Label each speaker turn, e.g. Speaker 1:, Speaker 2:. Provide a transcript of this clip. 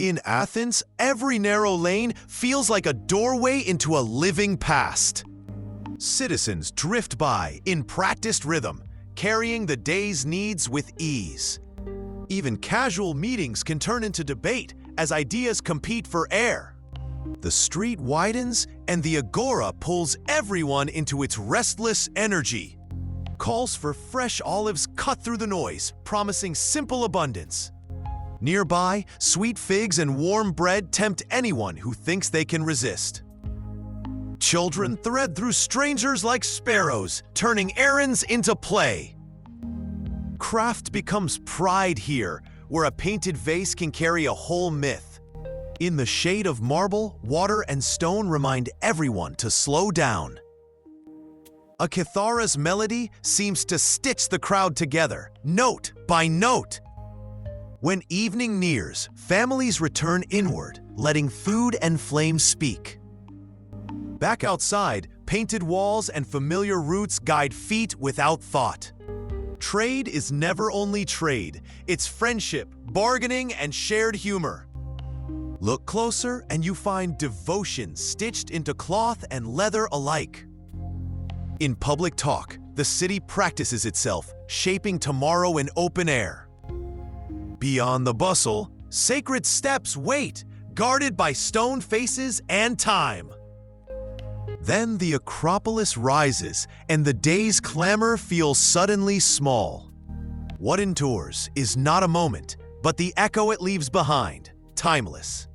Speaker 1: In Athens, every narrow lane feels like a doorway into a living past. Citizens drift by in practiced rhythm, carrying the day's needs with ease. Even casual meetings can turn into debate as ideas compete for air. The street widens and the Agora pulls everyone into its restless energy. Calls for fresh olives cut through the noise, promising simple abundance. Nearby, sweet figs and warm bread tempt anyone who thinks they can resist. Children thread through strangers like sparrows, turning errands into play. Craft becomes pride here, where a painted vase can carry a whole myth. In the shade of marble, water and stone remind everyone to slow down. A kithara's melody seems to stitch the crowd together, note by note. When evening nears, families return inward, letting food and flame speak. Back outside, painted walls and familiar routes guide feet without thought. Trade is never only trade, it's friendship, bargaining, and shared humor. Look closer and you find devotion stitched into cloth and leather alike. In public talk, the city practices itself, shaping tomorrow in open air. Beyond the bustle, sacred steps wait, guarded by stone faces and time. Then the Acropolis rises, and the day's clamor feels suddenly small. What endures is not a moment, but the echo it leaves behind, timeless.